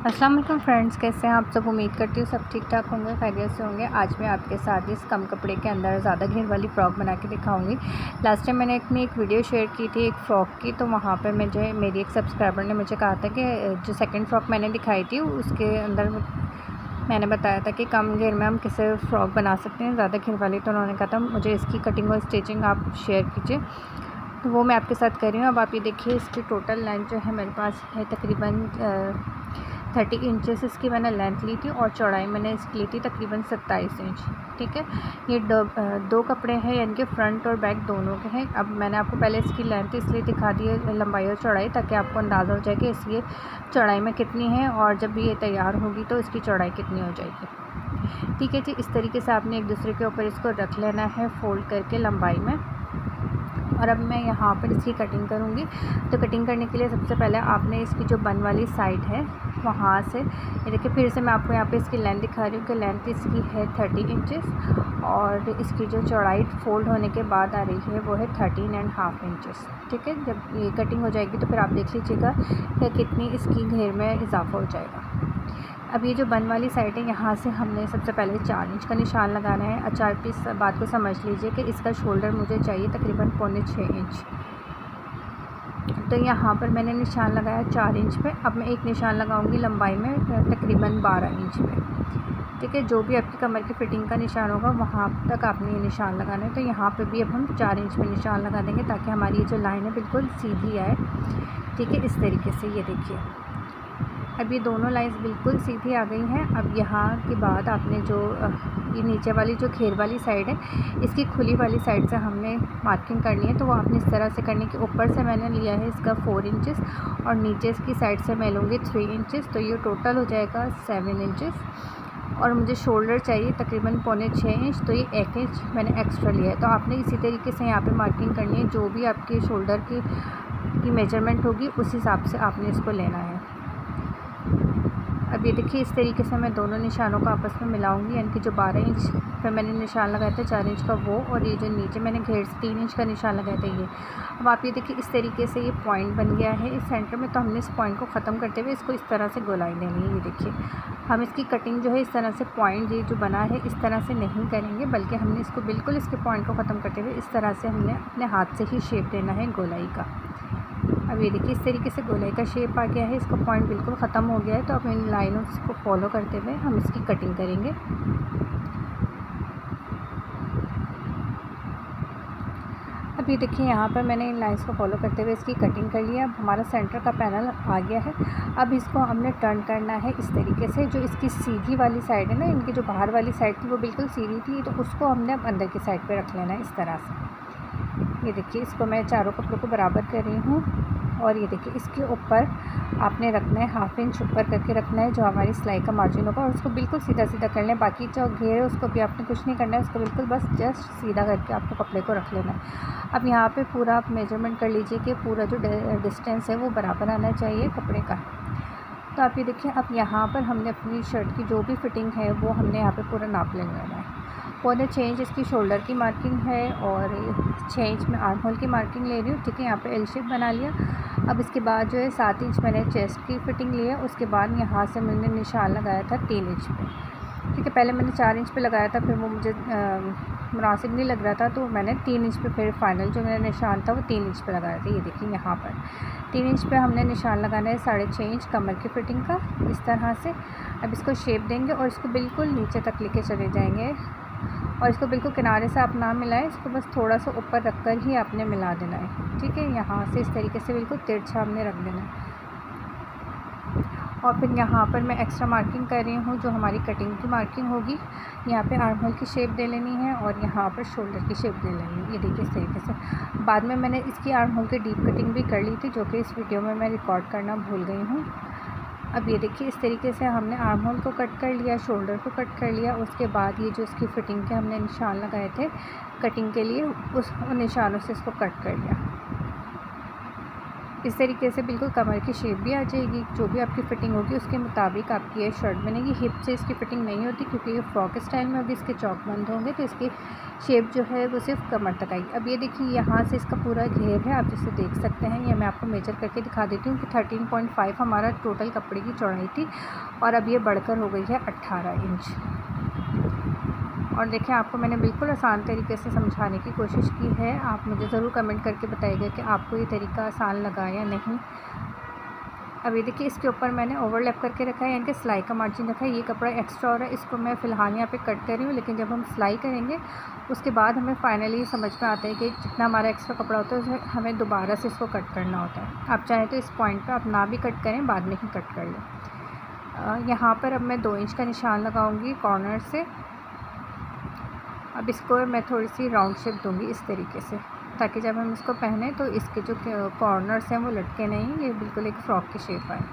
अस्सलाम वालेकुम फ्रेंड्स, कैसे हैं आप सब। उम्मीद करती हूँ सब ठीक ठाक होंगे, खैरियत से होंगे। आज मैं आपके साथ इस कम कपड़े के अंदर ज़्यादा घेर वाली फ़्रॉक बना के दिखाऊंगी। लास्ट टाइम मैंने अपनी एक वीडियो शेयर की थी एक फ़्रॉक की, तो वहाँ पे मुझे मेरी एक सब्सक्राइबर ने मुझे कहा था कि जो सेकंड फ़्रॉक मैंने दिखाई थी उसके अंदर मैंने बताया था कि कम घेर में हम किसे फ़्रॉक बना सकते हैं ज़्यादा घेर वाली, तो उन्होंने कहा था मुझे इसकी कटिंग और स्टिचिंग आप शेयर कीजिए, तो वो मैं आपके साथ कर रही हूँ। अब आप ये देखिए, इसकी टोटल लेंथ जो है मेरे पास है तकरीबन 30 इंचेस इसकी मैंने लेंथ ली थी, और चौड़ाई मैंने इसकी ली थी तकरीबन 27 इंच। ठीक है, ये दो कपड़े हैं, यानी कि फ़्रंट और बैक दोनों के हैं। अब मैंने आपको पहले इसकी लेंथ इसलिए दिखा दी है, लंबाई और चौड़ाई, ताकि आपको अंदाज़ा हो जाए कि इसकी चौड़ाई में कितनी है और जब ये तैयार होगी तो इसकी चौड़ाई कितनी हो जाएगी। ठीक है जी, इस तरीके से आपने एक दूसरे के ऊपर इसको रख लेना है फ़ोल्ड करके लंबाई में। और अब मैं यहाँ पर इसकी कटिंग करूँगी। तो कटिंग करने के लिए सबसे पहले आपने इसकी जो बन वाली साइड है वहाँ से, ये देखिए फिर से मैं आपको यहाँ पे इसकी लेंथ दिखा रही हूँ कि लेंथ इसकी है 30 इंचेस, और इसकी जो चौड़ाई फ़ोल्ड होने के बाद आ रही है वो है 13.5 इंचेस। ठीक है, जब ये कटिंग हो जाएगी तो फिर आप देख लीजिएगा कि कितनी इसकी घेर में इजाफा हो जाएगा। अब ये जो बन वाली साइड है, यहाँ से हमने सबसे पहले 4 इंच का निशान लगाना है। अच्छा, आप इस बात को समझ लीजिए कि इसका शोल्डर मुझे चाहिए तकरीबन 6.25 इंच। तो यहाँ पर मैंने निशान लगाया 4 इंच पे। अब मैं एक निशान लगाऊंगी लंबाई में तकरीबन 12 इंच पे। ठीक है, जो भी आपकी कमर की फ़िटिंग का निशान होगा वहाँ तक आपने ये निशान लगाना है। तो यहाँ पे भी अब हम 4 इंच में निशान लगा देंगे, ताकि हमारी ये जो लाइन है बिल्कुल सीधी आए। ठीक है, इस तरीके से ये देखिए, अब ये दोनों लाइंस बिल्कुल सीधी आ गई हैं। अब यहाँ के बाद आपने जो ये नीचे वाली जो घेर वाली साइड है, इसकी खुली वाली साइड से हमने मार्किंग करनी है। तो वो आपने इस तरह से करनी कि ऊपर से मैंने लिया है इसका 4 इंचेस, और नीचे इसकी साइड से मैं लूँगी 3 इंचेस, तो ये टोटल हो जाएगा 7 इंचेस। और मुझे शोल्डर चाहिए तकरीबन 6.25 इंच, तो ये 1 इंच मैंने एक्स्ट्रा लिया है। तो आपने इसी तरीके से यहाँ पर मार्किंग करनी है, जो भी आपके शोल्डर की मेजरमेंट होगी उस हिसाब से आपने इसको लेना है। अब ये देखिए, इस तरीके से मैं दोनों निशानों को आपस में मिलाऊंगी, यानी कि जो 12 इंच पर मैंने निशान लगाया था 4 इंच का वो, और ये जो नीचे मैंने घेर से 3 इंच का निशान लगाया था ये। अब आप ये देखिए, इस तरीके से ये पॉइंट बन गया है इस सेंटर में। तो हमने इस पॉइंट को ख़त्म करते हुए इसको इस तरह से गोलाई देनी है। ये देखिए, हम इसकी कटिंग जो है इस तरह से पॉइंट ये जो बना है इस तरह से नहीं करेंगे, बल्कि हमने इसको बिल्कुल इसके पॉइंट को ख़त्म करते हुए इस तरह से हमने अपने हाथ से ही शेप देना है गोलाई का। अब ये देखिए, इस तरीके से गोलाई का शेप आ गया है, इसका पॉइंट बिल्कुल ख़त्म हो गया है। तो अब इन लाइनों को फॉलो करते हुए हम इसकी कटिंग करेंगे। अब ये देखिए, यहाँ पर मैंने इन लाइंस को फॉलो करते हुए इसकी कटिंग कर लिया। अब हमारा सेंटर का पैनल आ गया है। अब इसको हमने टर्न करना है इस तरीके से। जो इसकी सीधी वाली साइड है ना, इनकी जो बाहर वाली साइड थी वो बिल्कुल सीधी थी, तो उसको हमने अब अंदर की साइड पर रख लेना है इस तरह से। ये देखिए, इसको मैं चारों कपड़ों को बराबर कर रही हूँ, और ये देखिए इसके ऊपर आपने रखना है 1/2 इंच ऊपर करके रखना है जो हमारी सिलाई का मार्जिन होगा, और उसको बिल्कुल सीधा सीधा कर लें। बाकी जो घेर है उसको भी आपने कुछ नहीं करना है, उसको बिल्कुल बस जस्ट सीधा करके आपको कपड़े को रख लेना है। अब यहाँ पे पूरा आप मेजरमेंट कर लीजिए कि पूरा जो डिस्टेंस है वो बराबर आना चाहिए कपड़े का। तो आप ये देखिए, अब यहाँ पर हमने अपनी शर्ट की जो भी फिटिंग है वो हमने यहाँ पर पूरा नाप लेना है। 6.25 इंच इसकी शोल्डर की मार्किंग है, और 6 इंच में आर्म होल की मार्किंग ले रही हूँ। ठीक है, यहाँ पे एल शेप बना लिया। अब इसके बाद जो है 7 इंच मैंने चेस्ट की फ़िटिंग ली है। उसके बाद यहाँ से मैंने निशान लगाया था 3 इंच पे। ठीक है, पहले मैंने 4 इंच पे लगाया था, फिर वो मुझे मुनासिब नहीं लग रहा था, तो मैंने 3 इंच पे फिर फाइनल जो मेरा निशान था वो 3 इंच पे लगाया था। ये देखिए, यहाँ पर 3 इंच पे हमने निशान लगाना है 6.5 इंच कमर की फ़िटिंग का, इस तरह से। अब इसको शेप देंगे और इसको बिल्कुल नीचे तक लेके चले जाएंगे, और इसको बिल्कुल किनारे से आप ना मिलाएं, इसको बस थोड़ा सा ऊपर रख कर ही आपने मिला देना है। ठीक है, यहाँ से इस तरीके से बिल्कुल तिरछा हमने रख देना है। और फिर यहाँ पर मैं एक्स्ट्रा मार्किंग कर रही हूँ, जो हमारी कटिंग की मार्किंग होगी। यहाँ पे आर्म होल की शेप दे लेनी है, और यहाँ पर शोल्डर की शेप दे लेनी है। ये देखिए, इस तरीके से। बाद में मैंने इसकी आर्म होल की डीप कटिंग भी कर ली थी, जो कि इस वीडियो में मैं रिकॉर्ड करना भूल गई हूँ। अब ये देखिए, इस तरीके से हमने आर्म होल को कट कर लिया, शोल्डर को कट कर लिया। उसके बाद ये जो इसकी फ़िटिंग के हमने निशान लगाए थे कटिंग के लिए, उन निशानों से इसको कट कर लिया। इस तरीके से बिल्कुल कमर की शेप भी आ जाएगी। जो भी आपकी फ़िटिंग होगी उसके मुताबिक आपकी ये शर्ट बनेगी। हिप से इसकी फ़िटिंग नहीं होती क्योंकि ये फ्रॉक स्टाइल में अभी इसके चौक बंद होंगे, तो इसकी शेप जो है वो सिर्फ कमर तक आएगी। अब ये देखिए यहाँ से इसका पूरा घेर है, आप जिसे देख सकते हैं। ये मैं आपको मेजर करके दिखा देती हूँ कि 13.5 हमारा टोटल कपड़े की चौड़ाई थी और अब ये बढ़कर हो गई है 18 इंच। और देखिए आपको मैंने बिल्कुल आसान तरीके से समझाने की कोशिश की है। आप मुझे ज़रूर कमेंट करके बताइएगा कि आपको ये तरीका आसान लगा या नहीं। अब ये देखिए इसके ऊपर मैंने ओवरलैप करके रखा है, यानी कि सिलाई का मार्जिन रखा है। ये कपड़ा एक्स्ट्रा हो रहा है, इसको मैं फ़िलहाल यहाँ पे कट कर रही हूँ, लेकिन जब हम सिलाई करेंगे उसके बाद हमें फाइनली समझ में आता है कि जितना हमारा एक्स्ट्रा कपड़ा होता है उसे हमें दोबारा से इसको कट करना होता है। आप चाहें तो इस पॉइंट पर आप ना भी कट करें, बाद में ही कट कर लें। यहाँ पर अब मैं 2 इंच का निशान लगाऊँगी कॉर्नर से। अब इसको मैं थोड़ी सी राउंड शेप दूंगी इस तरीके से, ताकि जब हम इसको पहने तो इसके जो कॉर्नर्स हैं वो लटके नहीं, ये बिल्कुल एक फ़्रॉक की शेप आए।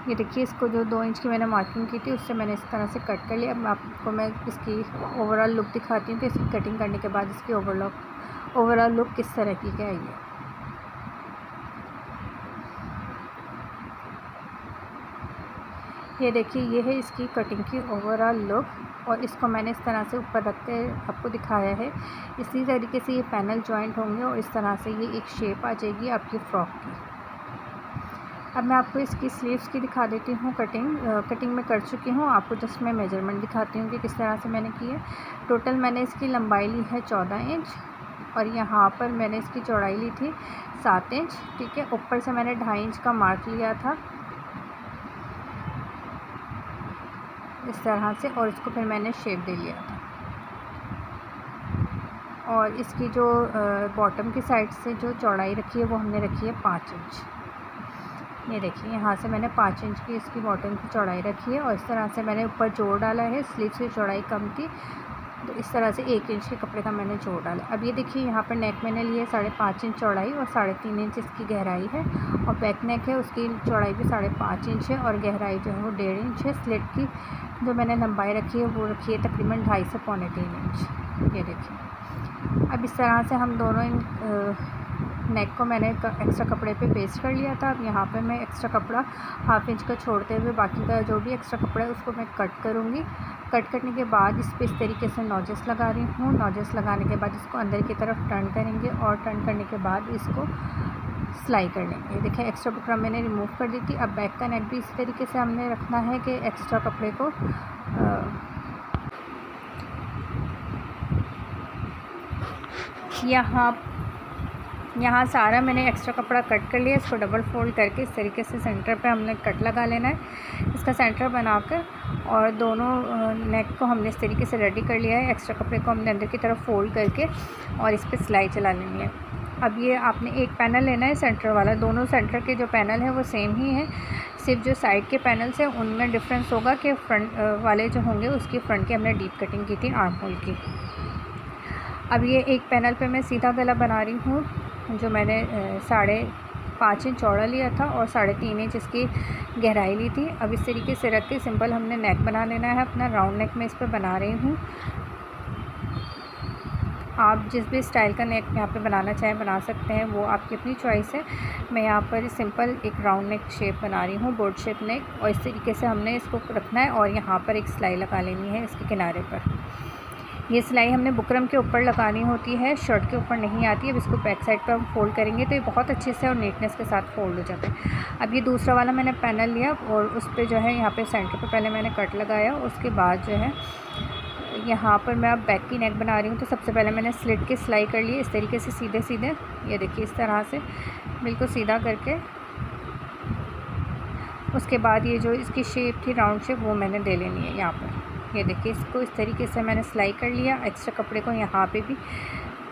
ये देखिए इसको जो 2 इंच की मैंने मार्किंग की थी उससे मैंने इस तरह से कट कर लिया। अब आपको मैं इसकी ओवरऑल लुक दिखाती हूँ कि इसकी कटिंग करने के बाद इसकी ओवरऑल लुक किस तरह की क्या है। ये देखिए ये है इसकी कटिंग की ओवरऑल लुक, और इसको मैंने इस तरह से ऊपर रख के आपको दिखाया है। इसी तरीके से ये पैनल जॉइंट होंगे और इस तरह से ये एक शेप आ जाएगी आपकी फ़्रॉक की। अब मैं आपको इसकी स्लीव्स की दिखा देती हूँ कटिंग मैं कर चुकी हूँ। आपको जस्ट मैं मेजरमेंट दिखाती हूँ कि किस तरह से मैंने की है। टोटल मैंने इसकी लंबाई ली है 14 इंच और यहाँ पर मैंने इसकी चौड़ाई ली थी 7 इंच। ठीक है, ऊपर से मैंने 2.5 इंच का मार्क लिया था इस तरह से, और इसको फिर मैंने शेप दे लिया था। और इसकी जो बॉटम की साइड से जो चौड़ाई रखी है वो हमने रखी है 5 इंच। ये देखिए यहाँ से मैंने 5 इंच की इसकी बॉटम की चौड़ाई रखी है और इस तरह से मैंने ऊपर जोड़ डाला है। स्लीव्स की चौड़ाई कम थी तो इस तरह से 1 इंच के कपड़े का मैंने जोड़ डाला। अब ये देखिए यहाँ पर नेक मैंने लिए 5.5 इंच चौड़ाई और 3.5 इंच इसकी गहराई है, और बैक नेक है उसकी चौड़ाई भी 5.5 इंच है और गहराई जो है वो 1.5 इंच है। स्लिट की जो मैंने लंबाई रखी है वो रखी है तकरीबन 2.5 से 3.25 इंच। ये देखिए अब इस तरह से हम दोनों नेक को मैंने एक्स्ट्रा कपड़े पे पेस्ट कर लिया था। अब यहाँ पे मैं एक्स्ट्रा कपड़ा 1/2 इंच का छोड़ते हुए बाकी का जो भी एक्स्ट्रा कपड़ा है उसको मैं कट करूँगी। कट करने के बाद इस पर इस तरीके से नॉजेस लगा रही हूँ। नॉजेस लगाने के बाद इसको अंदर की तरफ टर्न करेंगे और टर्न करने के बाद इसको सिलाई कर लेंगे। देखिए एक्स्ट्रा कपड़ा मैंने रिमूव कर दी थी। अब बैक का नेक भी इस तरीके से हमने रखना है कि एक्स्ट्रा कपड़े को यहाँ सारा मैंने एक्स्ट्रा कपड़ा कट कर लिया। इसको डबल फोल्ड करके इस तरीके से सेंटर पे हमने कट लगा लेना है। इसका सेंटर बनाकर और दोनों नेक को हमने इस तरीके से रेडी कर लिया है। एक्स्ट्रा कपड़े को हमने अंदर की तरफ फोल्ड करके और इस पर सिलाई चला लेनी है। अब ये आपने एक पैनल लेना है सेंटर वाला। दोनों सेंटर के जो पैनल है वो सेम ही है, सिर्फ जो साइड के पैनल्स हैं उनमें डिफरेंस होगा कि फ्रंट वाले जो होंगे उसकी फ्रंट की हमने डीप कटिंग की थी आर्म होल की। अब ये एक पैनल पे मैं सीधा गला बना रही हूँ जो मैंने 5.5 इंच चौड़ा लिया था और 3.5 इंच इसकी गहराई ली थी। अब इस तरीके से रख के सिंपल हमने नेक बना लेना है अपना। राउंड नेक में इस पर बना रही हूँ। आप जिस भी स्टाइल का नेक यहाँ पे बनाना चाहें बना सकते हैं, वो आपकी अपनी चॉइस है। मैं यहाँ पर सिंपल एक राउंड नेक शेप बना रही हूँ, बोर्ड शेप नेक, और इस तरीके से हमने इसको रखना है और यहाँ पर एक सिलाई लगा लेनी है इसके किनारे पर। ये सिलाई हमने बुकरम के ऊपर लगानी होती है, शर्ट के ऊपर नहीं आती है। अब इसको बैक साइड पर हम फोल्ड करेंगे तो ये बहुत अच्छे से और नीटनेस के साथ फोल्ड हो जाता है। अब ये दूसरा वाला मैंने पैनल लिया और उस पर जो है यहाँ पे सेंटर पे पहले मैंने कट लगाया। उसके बाद जो है यहाँ पर मैं अब बैक की नेक बना रही हूँ। तो सबसे पहले मैंने स्लिट की सिलाई कर ली इस तरीके से सीधे सीधे। ये देखिए इस तरह से बिल्कुल सीधा करके। उसके बाद ये जो इसकी शेप थी राउंड शेप वो मैंने दे लेनी है यहाँ पर। ये देखिए इसको इस तरीके से मैंने सिलाई कर लिया। एक्स्ट्रा कपड़े को यहाँ पे भी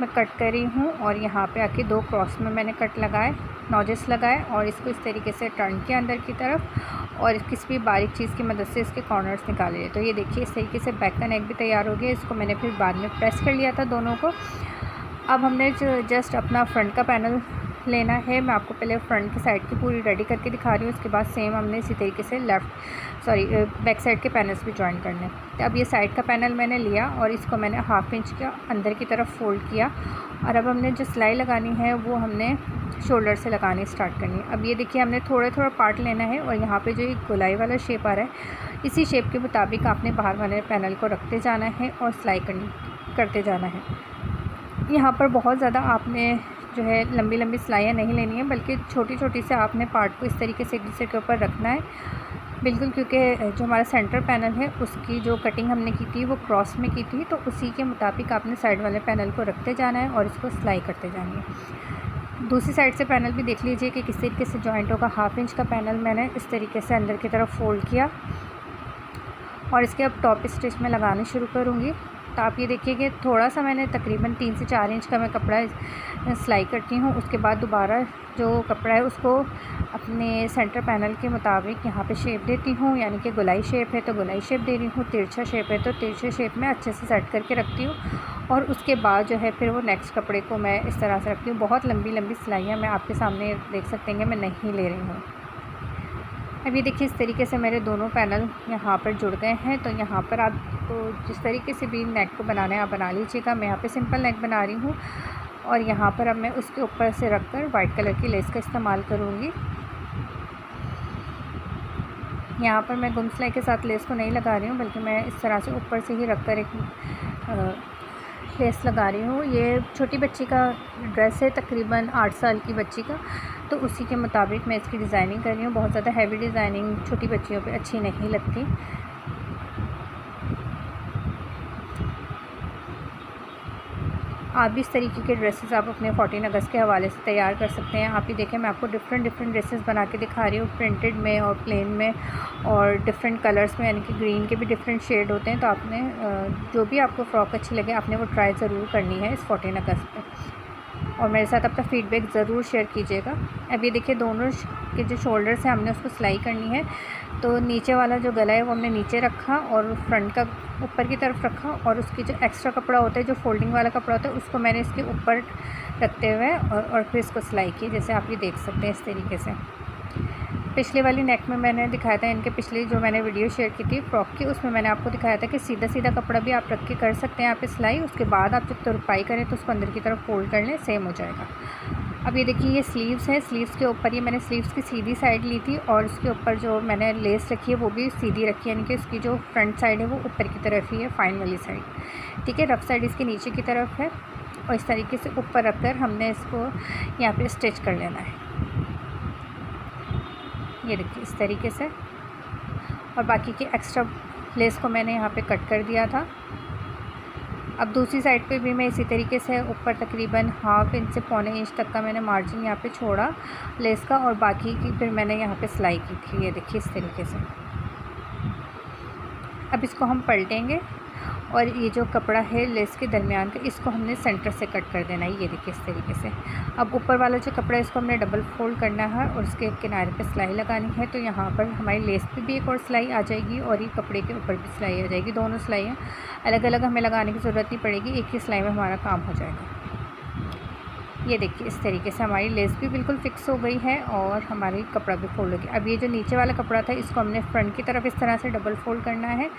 मैं कट कर रही हूँ और यहाँ पे आके 2 क्रॉस में मैंने कट लगाए, नॉजेस लगाए और इसको इस तरीके से टर्न किया अंदर की तरफ और किसी भी बारीक चीज़ की मदद से इसके कॉर्नर्स निकाले। तो ये देखिए इस तरीके से बैक का नेक भी तैयार हो गया। इसको मैंने फिर बाद में प्रेस कर लिया था दोनों को। अब हमने जो जस्ट अपना फ्रंट का पैनल लेना है। मैं आपको पहले फ्रंट की साइड की पूरी रेडी करके दिखा रही हूँ। उसके बाद सेम हमने इसी तरीके से बैक साइड के पैनल्स भी जॉइन करने हैं। तो अब ये साइड का पैनल मैंने लिया और इसको मैंने हाफ इंच का अंदर की तरफ फोल्ड किया और अब हमने जो सिलाई लगानी है वो हमने शोल्डर से लगानी स्टार्ट करनी है। अब ये देखिए हमने थोड़ा थोड़ा पार्ट लेना है और यहाँ पे जो एक गोलाई वाला शेप आ रहा है इसी शेप के मुताबिक आपने बाहर वाले पैनल को रखते जाना है और सिलाई करते जाना है। यहाँ पर बहुत ज़्यादा आपने जो है लंबी लंबी सिलाइयाँ नहीं लेनी है, बल्कि छोटी छोटी से आपने पार्ट को इस तरीके से एक दूसरे के ऊपर रखना है बिल्कुल, क्योंकि जो हमारा सेंटर पैनल है उसकी जो कटिंग हमने की थी वो क्रॉस में की थी, तो उसी के मुताबिक आपने साइड वाले पैनल को रखते जाना है और इसको सिलाई करते जानी है। दूसरी साइड से पैनल भी देख लीजिए कि किस तरीके से जॉइंट होगा। हाफ इंच का पैनल मैंने इस तरीके से अंदर की तरफ फोल्ड किया और इसके अब टॉप स्टिच में लगाने शुरू करूँगी। तो आप ये देखिए कि थोड़ा सा मैंने तकरीबन 3 से 4 इंच का मैं कपड़ा सिलाई करती हूँ। उसके बाद दोबारा जो कपड़ा है उसको अपने सेंटर पैनल के मुताबिक यहाँ पे शेप देती हूँ, यानी कि गोलाई शेप है तो गोलाई शेप दे रही हूँ, तिरछा शेप है तो तिरछे शेप में अच्छे से सेट करके रखती हूँ और उसके बाद जो है फिर वो नेक्स्ट कपड़े को मैं इस तरह से रखती हूँ। बहुत लंबी लंबी सिलाइयाँ मैं आपके सामने देख सकते हैं मैं नहीं ले रही हूँ। अब ये देखिए इस तरीके से मेरे दोनों पैनल यहाँ पर जुड़ गए हैं। तो यहाँ पर आपको जिस तरीके से भी नेक को बनाना है आप बना लीजिएगा। मैं यहाँ पे सिंपल नेक बना रही हूँ और यहाँ पर अब मैं उसके ऊपर से रखकर वाइट कलर की लेस का इस्तेमाल करूँगी। यहाँ पर मैं गुम सिलाई के साथ लेस को नहीं लगा रही हूँ, बल्कि मैं इस तरह से ऊपर से ही रखकर एक लेस लगा रही हूँ। ये छोटी बच्ची का ड्रेस है, तकरीबन 8 साल की बच्ची का, तो उसी के मुताबिक मैं इसकी डिज़ाइनिंग कर रही हूँ। बहुत ज़्यादा हैवी डिज़ाइनिंग छोटी बच्चियों पे अच्छी नहीं लगती। आप भी इस तरीके के ड्रेसेस आप अपने 14 अगस्त के हवाले से तैयार कर सकते हैं। आप ही देखें मैं आपको डिफरेंट ड्रेसेस बना के दिखा रही हूँ, प्रिंटेड में और प्लेन में और डिफरेंट कलर्स में, यानी कि ग्रीन के भी डिफरेंट शेड होते हैं। तो आपने जो भी आपको फ़्रॉक अच्छी लगे आपने वो ट्राई ज़रूर करनी है इस 14 अगस्त पर और मेरे साथ अपना फ़ीडबैक ज़रूर शेयर कीजिएगा। अब ये देखिए दोनों के जो शोल्डर्स हैं हमने उसको सिलाई करनी है। तो नीचे वाला जो गला है वो हमने नीचे रखा और फ्रंट का ऊपर की तरफ रखा और उसकी जो एक्स्ट्रा कपड़ा होता है जो फोल्डिंग वाला कपड़ा होता है उसको मैंने इसके ऊपर रखते हुए और फिर इसको सिलाई की, जैसे आप ये देख सकते हैं इस तरीके से। पिछले वाली नेक में मैंने दिखाया था, इनके पिछली जो मैंने वीडियो शेयर की थी फ्रॉक की, उसमें मैंने आपको दिखाया था कि सीधा सीधा कपड़ा भी आप रख के कर सकते हैं यहाँ पे सिलाई। उसके बाद आप जब तुरपाई करें तो उसको अंदर की तरफ फोल्ड कर लें, सेम हो जाएगा। अब ये देखिए ये स्लीव्स है, स्लीव्स के ऊपर ये मैंने स्लीव्स की सीधी साइड ली थी और उसके ऊपर जो मैंने लेस रखी है वो भी सीधी रखी है, यानी कि उसकी जो फ्रंट साइड है वो ऊपर की तरफ ही है, फाइन वाली साइड। ठीक है, रफ साइड इसके नीचे की तरफ है और इस तरीके से ऊपर रखकर हमने इसको यहाँ पे स्टिच कर लेना है। ये देखिए इस तरीके से, और बाकी के एक्स्ट्रा लेस को मैंने यहाँ पे कट कर दिया था। अब दूसरी साइड पे भी मैं इसी तरीके से ऊपर तकरीबन ½ इंच से पौने इंच तक का मैंने मार्जिन यहाँ पे छोड़ा लेस का और बाकी की फिर मैंने यहाँ पे सिलाई की थी। ये देखिए इस तरीके से। अब इसको हम पलटेंगे और ये जो कपड़ा है लेस के दरमियान का इसको हमने सेंटर से कट कर देना है। ये देखिए इस तरीके से। अब ऊपर वाला जो कपड़ा है इसको हमने डबल फोल्ड करना है और उसके किनारे पे सिलाई लगानी है। तो यहाँ पर हमारी लेस पे भी एक और सिलाई आ जाएगी और ये कपड़े के ऊपर भी सिलाई आ जाएगी। दोनों सिलाइयाँ अलग अलग हमें लगाने की ज़रूरत नहीं पड़ेगी, एक ही सिलाई में हमारा काम हो जाएगा। ये देखिए इस तरीके से हमारी लेस भी बिल्कुल फिक्स हो गई है और हमारी कपड़ा भी फोल्ड हो गया। अब ये जो नीचे वाला कपड़ा था इसको हमने फ्रंट की तरफ इस तरह से डबल फोल्ड करना है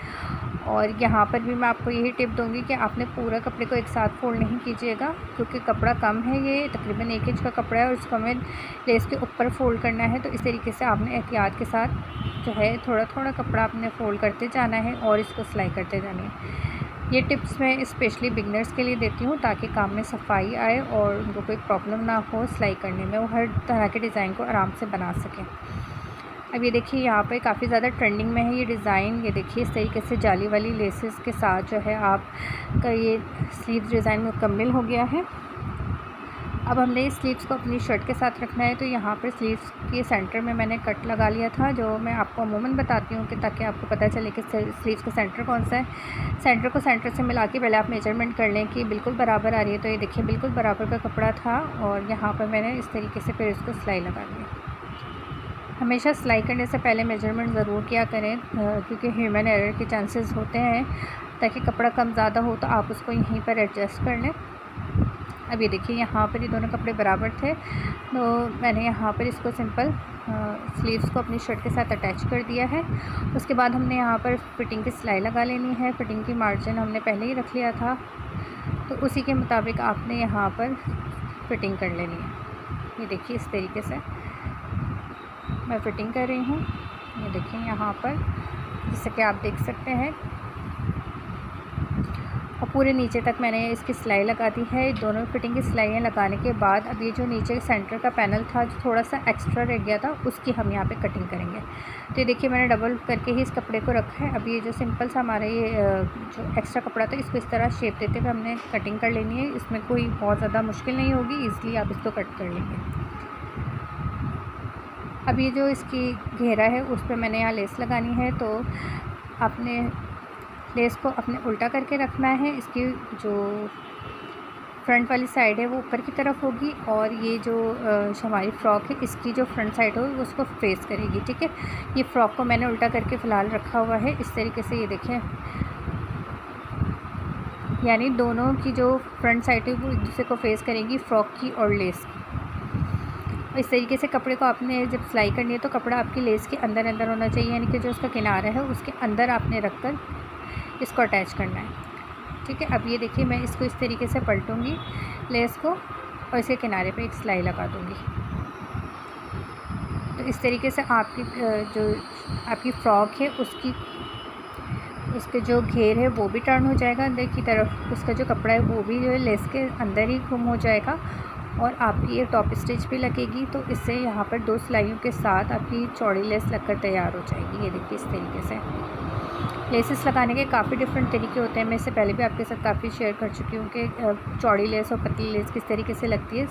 और यहाँ पर भी मैं आपको यही टिप दूँगी कि आपने पूरा कपड़े को एक साथ फोल्ड नहीं कीजिएगा, क्योंकि कपड़ा कम है, ये तकरीबन 1 इंच का कपड़ा है और इसको हमें लेस के ऊपर फोल्ड करना है। तो इस तरीके से आपने एहतियात के साथ जो है थोड़ा थोड़ा कपड़ा आपने फ़ोल्ड करते जाना है और इसको सिलाई करते जाना है। ये टिप्स मैं स्पेशली बिगनर्स के लिए देती हूँ ताकि काम में सफाई आए और उनको कोई प्रॉब्लम ना हो सिलाई करने में, वो हर तरह के डिज़ाइन को आराम से बना सकें। अब ये देखिए यहाँ पे काफ़ी ज़्यादा ट्रेंडिंग में है ये डिज़ाइन। ये देखिए इस तरीके से जाली वाली लेसेस के साथ जो है आपका ये स्लीव्स डिज़ाइन मुकम्मल हो गया है। अब हमने इस स्लीव्स को अपनी शर्ट के साथ रखना है। तो यहाँ पर स्लीव्स के सेंटर में मैंने कट लगा लिया था, जो मैं आपको अमूमन बताती हूँ कि ताकि आपको पता चले कि स्लीव्स का सेंटर कौन सा है। सेंटर को सेंटर से मिला के पहले आप मेजरमेंट कर लें कि बिल्कुल बराबर आ रही है। तो ये देखिए बिल्कुल बराबर का कपड़ा था और यहाँ पर मैंने इस तरीके से फिर इसको सिलाई लगा ली। हमेशा सिलाई करने से पहले मेजरमेंट ज़रूर किया करें, क्योंकि ह्यूमन एरर के चांसेस होते हैं। ताकि कपड़ा कम ज़्यादा हो तो आप उसको यहीं पर एडजस्ट कर लें। अब ये देखिए यहाँ पर ये दोनों कपड़े बराबर थे, तो मैंने यहाँ पर इसको सिंपल स्लीव्स को अपनी शर्ट के साथ अटैच कर दिया है। उसके बाद हमने यहाँ पर फ़िटिंग की सिलाई लगा लेनी है। फ़िटिंग की मार्जिन हमने पहले ही रख लिया था, तो उसी के मुताबिक आपने यहाँ पर फ़िटिंग कर लेनी है। ये देखिए इस तरीके से मैं फ़िटिंग कर रही हूँ। ये देखिए यहाँ पर जैसे कि आप देख सकते हैं, और पूरे नीचे तक मैंने इसकी सिलाई लगा दी है। दोनों फिटिंग की सिलाइयाँ लगाने के बाद अब ये जो नीचे सेंटर का पैनल था जो थोड़ा सा एक्स्ट्रा रह गया था, उसकी हम यहाँ पे कटिंग करेंगे। तो ये देखिए मैंने डबल करके ही इस कपड़े को रखा है। अब ये जो सिंपल सा हमारा ये जो एक्स्ट्रा कपड़ा था, इसको इस तरह शेप देते हुए हमने कटिंग कर लेनी है। इसमें कोई बहुत ज़्यादा मुश्किल नहीं होगी, ईज़िली आप इसको कट कर लेंगे। अब ये जो इसकी घेरा है उस पर मैंने यहाँ लेस लगानी है, तो आपने लेस को अपने उल्टा करके रखना है। इसकी जो फ्रंट वाली साइड है वो ऊपर की तरफ होगी, और ये जो हमारी फ़्रॉक है इसकी जो फ्रंट साइड होगी वो उसको फेस करेगी। ठीक है, ये फ़्रॉक को मैंने उल्टा करके फ़िलहाल रखा हुआ है इस तरीके से। ये देखें, यानी दोनों की जो फ्रंट साइड है वो एक दूसरे को फेस करेंगी, फ़्रॉक की और लेस की। इस तरीके से कपड़े को आपने जब सिलाई करनी है तो कपड़ा आपकी लेस के अंदर अंदर होना चाहिए, यानी कि जो उसका किनारा है उसके अंदर आपने रख कर इसको अटैच करना है। ठीक है, अब ये देखिए मैं इसको इस तरीके से पलटूँगी लेस को, और इसके किनारे पे एक सिलाई लगा दूँगी। तो इस तरीके से आपकी जो आपकी फ़्रॉक है उसके जो घेर है वो भी टर्न हो जाएगा अंदर की तरफ, उसका जो कपड़ा है वो भी जो है लेस के अंदर ही गुम हो जाएगा, और आपकी ये टॉप स्टिच भी लगेगी। तो इससे यहाँ पर 2 सिलाइयों के साथ आपकी चौड़ी लेस लगकर तैयार हो जाएगी। ये देखिए इस तरीके से। लेसेस लगाने के काफ़ी डिफरेंट तरीके होते हैं, मैं इससे पहले भी आपके साथ काफ़ी शेयर कर चुकी हूँ कि चौड़ी लेस और पतली लेस किस तरीके से लगती है।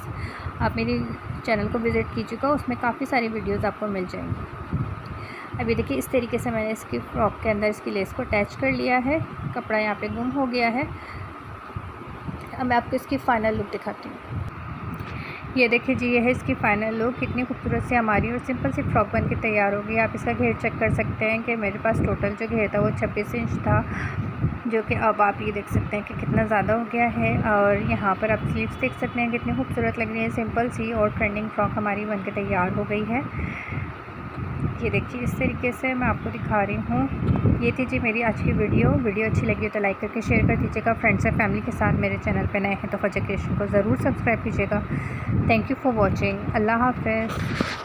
आप मेरी चैनल को विज़िट कीजिएगा, उसमें काफ़ी सारी वीडियोज़ आपको मिल जाएंगी। अब ये देखिए इस तरीके से मैंने इसकी फ्रॉक के अंदर इसकी लेस को अटैच कर लिया है। कपड़ा यहाँ पे गुम हो गया है। अब मैं आपको इसकी फ़ाइनल लुक दिखाती हूँ। ये देखिए जी, ये है इसकी फ़ाइनल लुक। कितनी खूबसूरत सी हमारी और सिंपल सी फ्रॉक बन के तैयार हो गई। आप इसका घेर चेक कर सकते हैं कि मेरे पास टोटल जो घेर था वो 26 इंच था, जो कि अब आप ये देख सकते हैं कि कितना ज़्यादा हो गया है। और यहाँ पर आप स्लीव्स देख सकते हैं कितनी खूबसूरत लग रही है। सिंपल सी और ट्रेंडिंग फ्रॉक हमारी बन के तैयार हो गई है। ये देखिए इस तरीके से मैं आपको दिखा रही हूँ। ये थी जी मेरी आज की वीडियो अच्छी लगी तो लाइक करके शेयर कर दीजिएगा। फ्रेंड्स और फैमिली के साथ मेरे चैनल पे नए हैं तो फजर क्रिएशन को ज़रूर सब्सक्राइब कीजिएगा। Thank you for watching. अल्लाह हाफ़िज़।